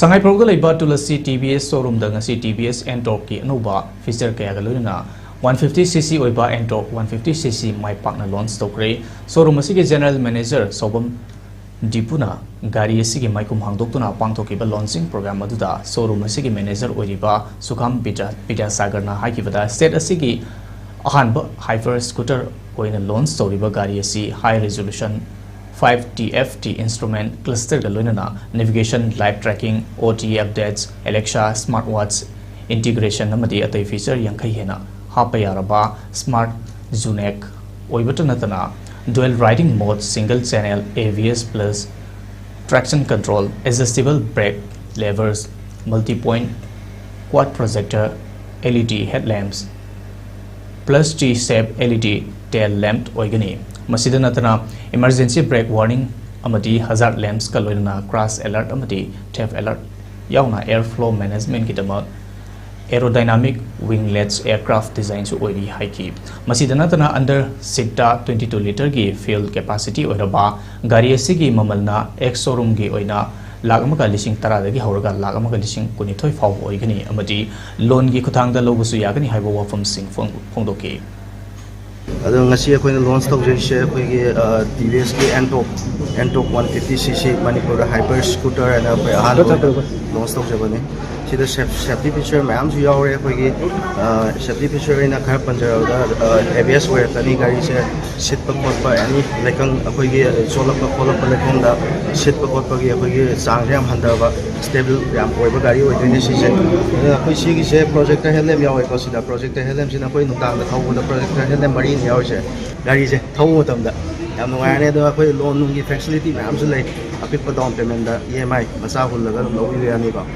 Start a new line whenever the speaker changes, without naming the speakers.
Sangai Progo Liba to the TVS showroom the TVS NTORQ Nova feature Kayagaluna 150cc Oiba NTORQ 150cc my pakna launch toukhre showroom asigi general manager Sobam Dipuna Gari asigi Maikum Hangdoktuna Pangthokiba launching program aduda showroom asigi manager Oiba Sukham Pita Sagarna Haikibada state asigi ahanba hyper scooter oina launch toriba gari asi high resolution 5TFT instrument cluster galunana navigation live tracking OTA updates Alexa smartwatch integration namadi atai feature yankai hena hapayaraba smart zunek oibatanatana dual riding mode single channel AVS plus traction control adjustable brake levers multi-point quad projector LED headlamps plus T-shape LED tail lamp oigani masida natana emergency brake warning amadi hazard lamps kaloina crash alert amadi theft alert yauna airflow management kidama aerodynamic winglets aircraft design su oiri haiki masida natana under seat 22 liter gi fuel capacity oiraba gari asigi mamalna ex showroom gi oina lagamaga lising tarada gi horaga lagamaga lising kunithoi faw oigani amadi loan gi khuthangda lobusu yagani haibo wafam sing phongdoki
ngasi akoina launch tawjese akoigi TVS ki NTORQ 150cc Manipur hyper scooter and launch tawjebani sida safety feature mayam su yaure akoigi safety feature ina khar panjara ABS wire tani gari se sit pa khotpa ani lekang akoigi solapa kholapa lekongda sit pa khotpa gi akoigi sang jam handaba stable yam oiba gari oidine sise akoi sigi se projector helm yawe ko sida projector helm sina koi nutang da thawda projector helm bari ni yawe se gari se thaw matamda yam nuaine da akoi loan nungi facility mayam su lei apikpa down payment da EMI masa hullaga lowi yani ba